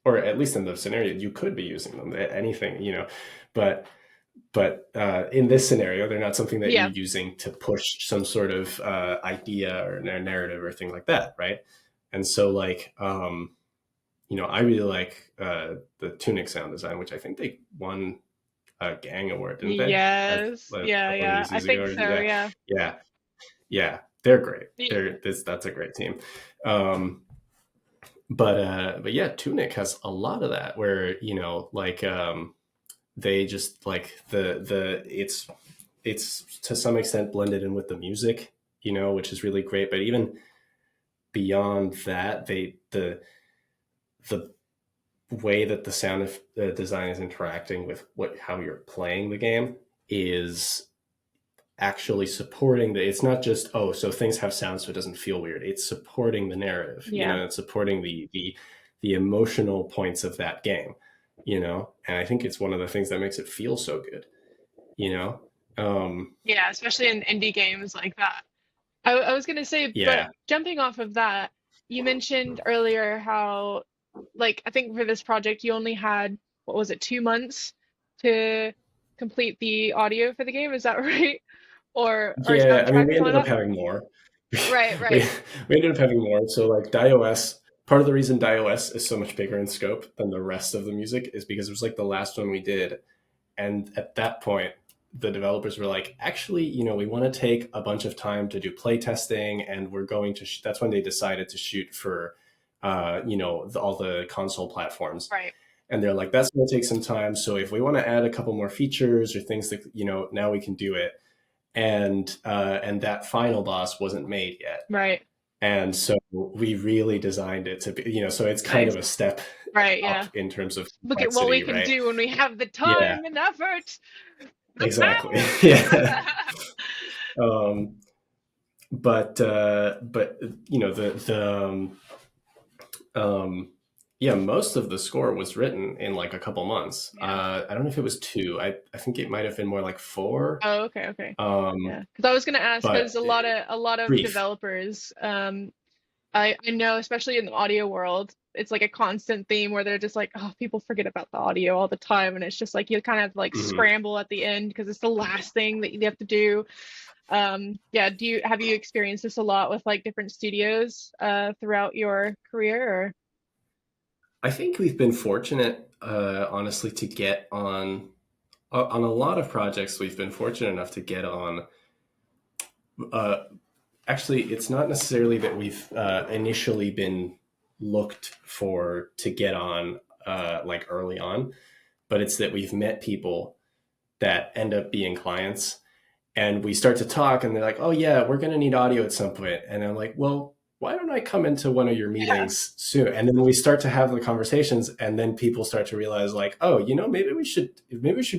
or at least in the scenario you could be using them, anything, you know, but in this scenario, they're not something that you're Yeah. using to push some sort of idea or narrative or thing like that, right? And so, like, you know, I really like the Tunic sound design, which I think they won a Gang Award, didn't they? Yes. A Yeah, couple of yeah. I years ago. think so, Yeah, yeah. yeah, yeah. they're great. Yeah. That's a great team. Um, but yeah, Tunic has a lot of that where, like, they just like it's to some extent blended in with the music, which is really great. But even beyond that, the way that the sound of the design is interacting with how you're playing the game is actually supporting it's not just, oh, so things have sound so it doesn't feel weird. It's supporting the narrative, Yeah. it's supporting the emotional points of that game, and I think it's one of the things that makes it feel so good, Yeah, especially in indie games like that. I was gonna say, but yeah. jumping off of that, you mentioned earlier how, like, I think for this project you only had, what was it, 2 months to complete the audio for the game, is that right? Or Yeah, I mean, soundtrack we or something ended up like that? having more. Right, we right, we ended up having more. So like DIOS, part of the reason DIOS is so much bigger in scope than the rest of the music is because it was like the last one we did. And at that point, the developers were like, actually, we want to take a bunch of time to do play testing, and we're going to. That's when they decided to shoot for, all the console platforms. right, And they're like, that's going to take some time. So if we want to add a couple more features or things that now we can do it. And that final boss wasn't made yet. right. And so we really designed it to be, so it's kind Nice. of a step Right, up yeah. in terms of Look at what we complexity, can right? do when we have the Yeah, time and effort, the exactly. power. Yeah. Um, but um, yeah, most of the score was written in like a couple months. Yeah. I don't know if it was two. I think it might have been more like four. Oh, okay, okay. Um, Yeah. Because I was gonna ask, but because a lot of brief. developers, I know, especially in the audio world, it's like a constant theme where they're just like, oh, people forget about the audio all the time, and it's just like you kind of like Mhm. scramble at the end because it's the last thing that you have to do. Yeah, have you experienced this a lot with like different studios throughout your career or? I think we've been fortunate, honestly, to get on a lot of projects. We've been fortunate enough to get on. Uh, Actually, it's not necessarily that we've initially been looked for to get on like early on, but it's that we've met people that end up being clients, and we start to talk, and they're like, "Oh yeah, we're going to need audio at some point," and I'm like, "Well, why don't I come into one of your Yeah. meetings soon?" And then we start to have the conversations, and then people start to realize, like, "Oh, maybe we should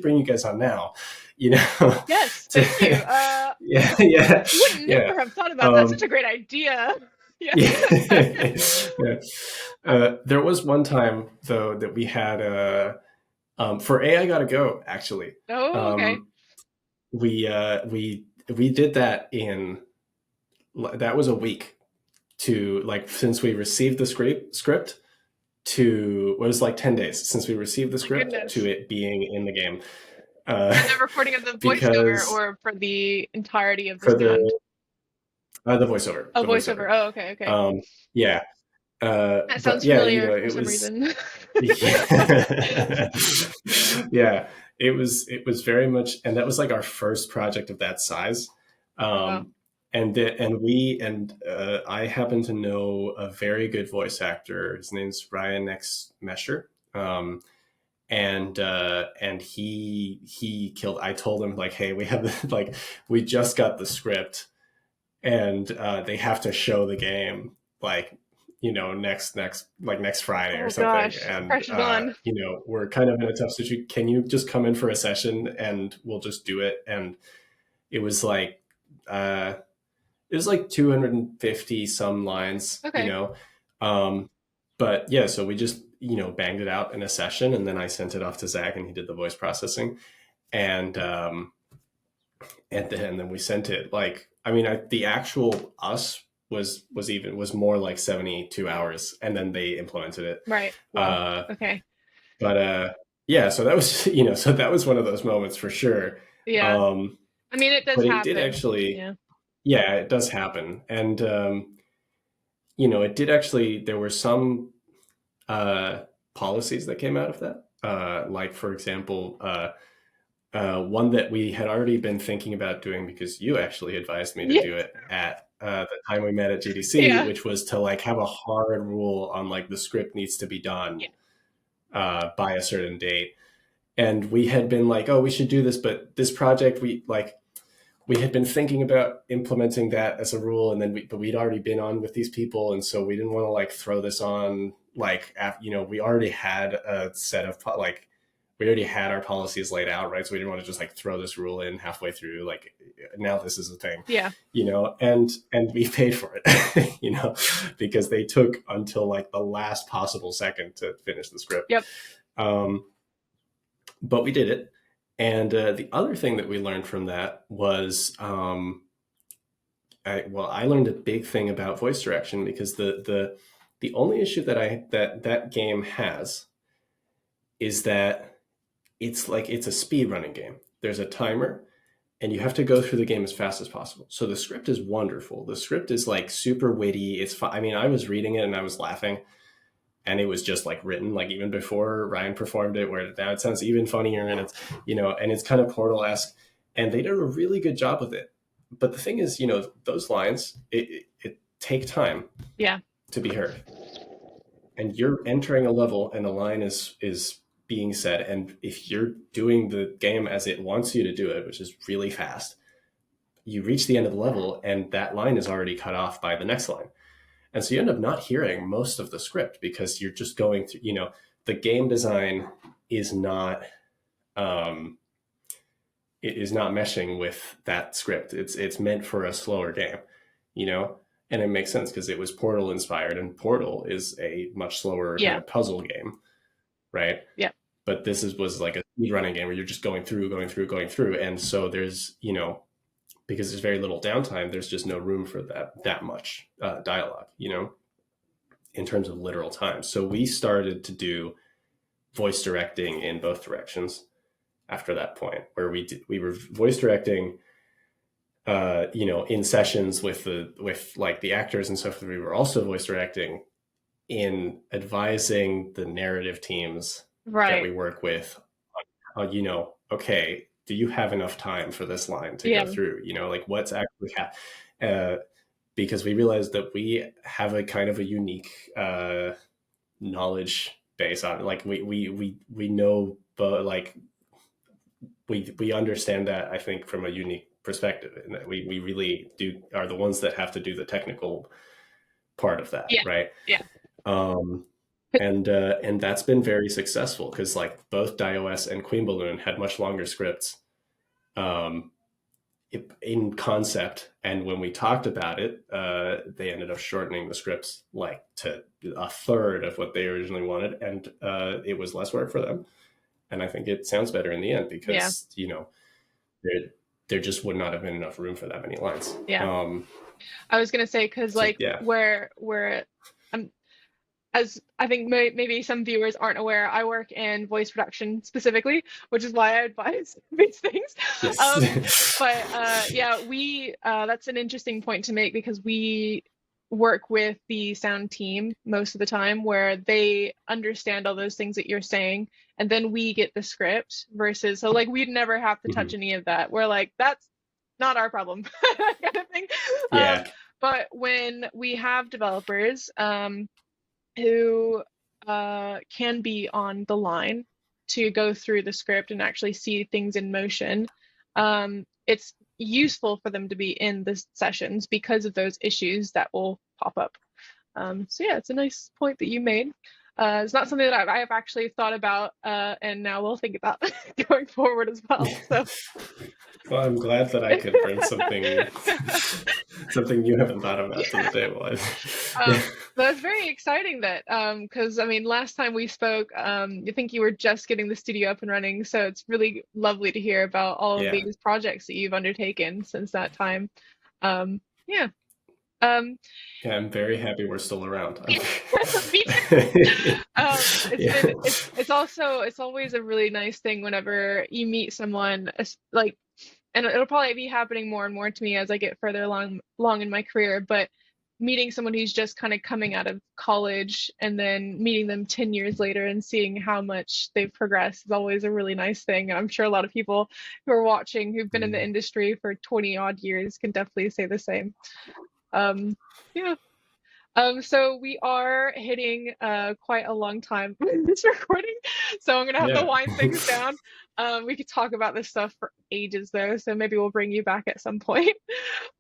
bring you guys on now," Yes, to thank you. yeah, yeah, Would yeah. never have thought about that. Such Um, a great idea. Yeah. yeah, yeah. There was one time though that we had for AI Gotta Go. Actually, Oh, okay. um, we did that that was a week to like since we received the script to what was like 10 days since we received the My script to goodness. it being in the game, For the recording of the voiceover because or for the entirety of the for sound? the voiceover, Oh, voiceover. Oh, okay, okay. yeah. That But sounds yeah, familiar for it some was. reason. Yeah. Yeah, it was very much, and that was like our first project of that size. Oh, wow. And I happen to know a very good voice actor. His name's Ryan X Mesher. And he killed. I told him like, hey, we have like we just got the script, and they have to show the game like next Friday or Oh something. gosh, And pressure's on. we're kind of in a tough situation. Can you just come in for a session and we'll just do it? And it was like uh, 250 some lines, Okay. um, but yeah, so we just banged it out in a session, and then I sent it off to Zach, and he did the voice processing, and then we sent it like, I mean, the actual us was more like 72 hours, and then they implemented it. Right. Wow. uh Okay. but yeah, so that was so that was one of those moments for sure. Yeah. um I mean, it does but it did happen. actually, Yeah. yeah, it does happen. And it did actually, there were some uh policies that came out of that, like for example, one that we had already been thinking about doing because you actually advised me to Yeah. do it at the time we met at GDC, Yeah. which was to like have a hard rule on like the script needs to be done Yeah. by a certain date. And we had been like, oh, we should do this, but this project we had been thinking about implementing that as a rule, and then but we'd already been on with these people, and so we didn't want to like throw this on like we already had a set of like we already had our policies laid out, right? So we didn't want to just like throw this rule in halfway through, like now this is a thing, Yeah. and we paid for it, because they took until like the last possible second to finish the script. Yep. But we did it. And the other thing that we learned from that was, I learned a big thing about voice direction, because the only issue that game has is that it's a speed running game. There's a timer, and you have to go through the game as fast as possible. So the script is wonderful. The script is like super witty. It's fun. I mean, I was reading it and I was laughing. And it was just like written, like even before Ryan performed it, where now it sounds even funnier, and it's, and it's kind of Portal-esque, and they did a really good job with it. But the thing is, those lines, it take time to be heard. And you're entering a level and a line is being said. And if you're doing the game as it wants you to do it, which is really fast, you reach the end of the level and that line is already cut off by the next line. And so you end up not hearing most of the script because you're just going through, the game design is not, it is not meshing with that script. It's meant for a slower game, and it makes sense because it was Portal inspired, and Portal is a much slower kind of puzzle game, right? Yeah. But this was like a speed running game where you're just going through. And so there's, because there's very little downtime, there's just no room for that much dialogue, in terms of literal time. So we started to do voice directing in both directions after that point, where we were voice directing, in sessions with like the actors and stuff. We were also voice directing in advising the narrative teams that we work with, okay, do you have enough time for this line to go through? Like what's actually because we realized that we have a kind of a unique knowledge base on it. Like we know, but like we understand that, I think, from a unique perspective, and that we really are the ones that have to do the technical part of that, right? Yeah. And that's been very successful because like both DIOS and Queen Balloon had much longer scripts in concept, and when we talked about it, they ended up shortening the scripts like to a third of what they originally wanted, and it was less work for them. And I think it sounds better in the end because there just would not have been enough room for that many lines. I was gonna say, because where as I think maybe some viewers aren't aware, I work in voice production specifically, which is why I advise these things. Yes. We that's an interesting point to make, because we work with the sound team most of the time, where they understand all those things that you're saying, and then we get the script versus, so like we'd never have to touch any of that. We're like, that's not our problem, kind of thing. But when we have developers who can be on the line to go through the script and actually see things in motion, it's useful for them to be in the sessions because of those issues that will pop up. It's a nice point that you made. It's not something that I've actually thought about, and now we'll think about going forward as well. So. Well, I'm glad that I could bring something you haven't thought about to the table. That's very exciting that, because I mean, last time we spoke, you think you were just getting the studio up and running, so it's really lovely to hear about all of these projects that you've undertaken since that time. I'm very happy we're still around. It's always a really nice thing whenever you meet someone, like, and it'll probably be happening more and more to me as I get further along in my career, but meeting someone who's just kind of coming out of college and then meeting them 10 years later and seeing how much they've progressed is always a really nice thing. And I'm sure a lot of people who are watching who've been in the industry for 20 odd years can definitely say the same. Yeah. So we are hitting quite a long time in this recording, so I'm gonna have to Yeah. wind things down. We could talk about this stuff for ages though, so maybe we'll bring you back at some point.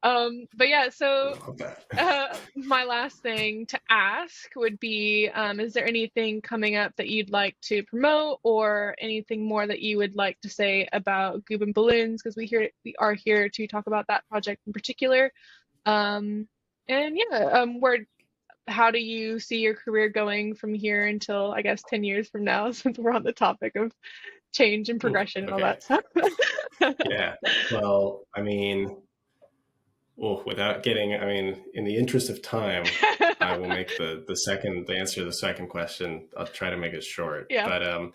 But yeah, so Love that. my last thing to ask would be, is there anything coming up that you'd like to promote, or anything more that you would like to say about Goob and Balloons? Because we are here to talk about that project in particular. Um, and yeah, where how do you see your career going from here until, I guess, 10 years from now, since we're on the topic of change and Ooh, progression and all okay. that stuff? Yeah. Well, I mean, well, without getting, I mean, in the interest of time, I will make the answer to the second question. I'll try to make it short. Yeah,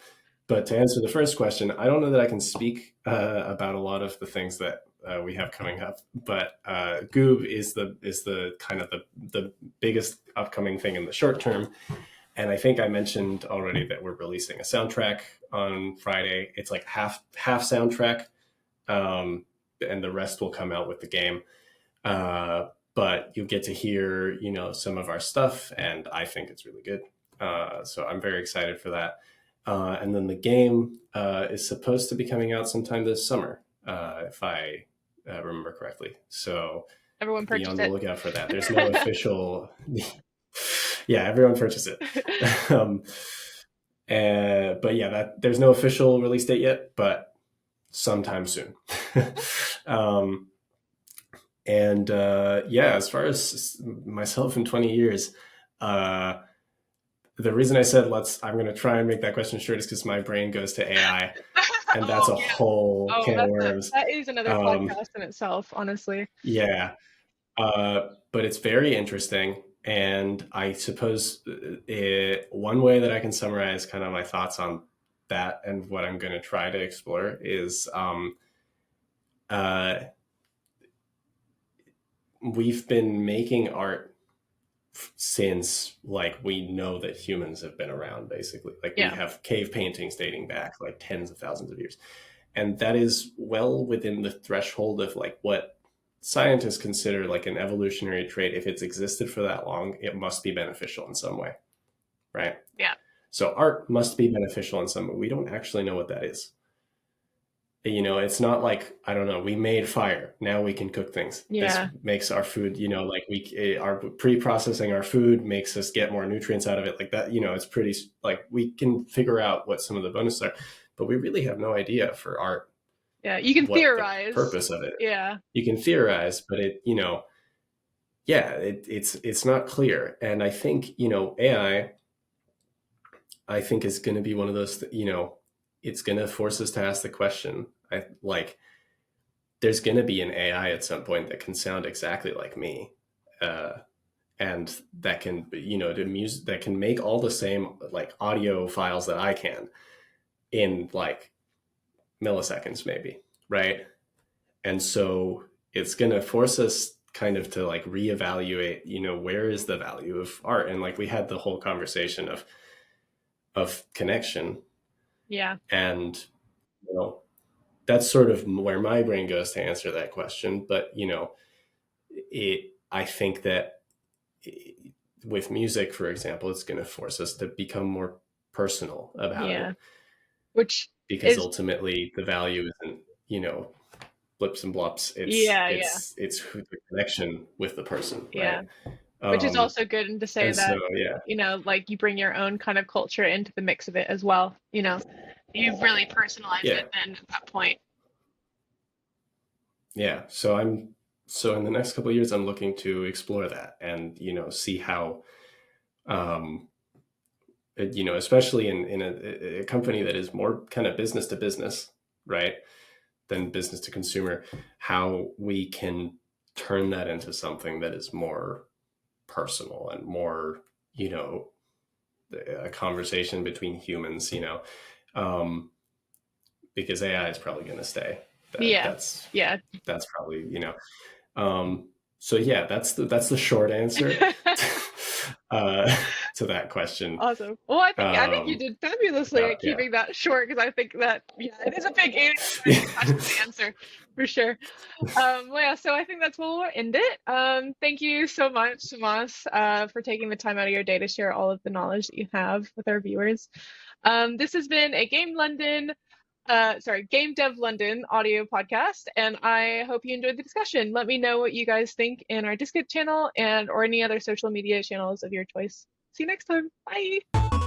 But to answer the first question, I don't know that I can speak about a lot of the things that we have coming up. But Goob is the kind of the biggest upcoming thing in the short term. And I think I mentioned already that we're releasing a soundtrack on Friday. It's like half soundtrack, and the rest will come out with the game. But you get to hear, some of our stuff, and I think it's really good. So I'm very excited for that. And then the game is supposed to be coming out sometime this summer, if I remember correctly. So everyone be on purchased the it. lookout for that. There's no official. Yeah, everyone purchase it. But yeah, there's no official release date yet, but sometime soon. um, and yeah, as far as myself in 20 years, uh, the reason I said I'm going to try and make that question short is because my brain goes to AI, and that's Oh a yeah. whole Oh, can of worms. that is another Um, podcast in itself, honestly. yeah, but it's very interesting. And I suppose one way that I can summarize kind of my thoughts on that and what I'm going to try to explore is uh, we've been making art since like we know that humans have been around, basically. Like we Yeah. have cave paintings dating back like tens of thousands of years. And that is well within the threshold of like what scientists consider like an evolutionary trait. If it's existed for that long, it must be beneficial in some way, right? Yeah. So art must be beneficial in some way. We don't actually know what that is. It's not like, I don't know, we made fire, now we can cook things. This Yeah. makes our food, like our pre-processing our food makes us get more nutrients out of it, like that. It's pretty, like, we can figure out what some of the bonuses are, but we really have no idea for art Yeah. You can what the theorize. purpose of it. Yeah. You can theorize, but yeah, it's not clear. And I think, AI, I think is going to be one of those, it's going to force us to ask the question. There's going to be an AI at some point that can sound exactly like me, uh, and that can, that can make all the same like audio files that I can in like milliseconds, maybe, right? And so it's going to force us kind of to like reevaluate, where is the value of art? And like we had the whole conversation of connection, Yeah. and you know that's sort of where my brain goes to answer that question. But I think that with music, for example, it's going to force us to become more personal about Yeah. it, Which because is, ultimately the value isn't blips and blops. it's yeah, yeah, it's it's the connection with the person, yeah. right? Which is um also good, and to say and so that, yeah. like you bring your own kind of culture into the mix of it as well. You've really personalized Yeah. it then at that point. Yeah, so in the next couple of years I'm looking to explore that, and see how, um especially in a company that is more kind of business to business, right, than business to consumer, how we can turn that into something that is more personal and more, a conversation between humans, um, because AI is probably going to stay. That Yeah. that's Yeah. that's probably, so yeah, that's the short answer. uh, to that question. Awesome. Well, I think you did fabulously at Yeah. keeping that short because I think that it is a big question to answer for sure. Well, yeah, so I think that's where we'll end it. Thank you so much, Tomas, for taking the time out of your day to share all of the knowledge that you have with our viewers. This has been a Game Dev London audio podcast, and I hope you enjoyed the discussion. Let me know what you guys think in our Discord channel and or any other social media channels of your choice. See you next time. Bye.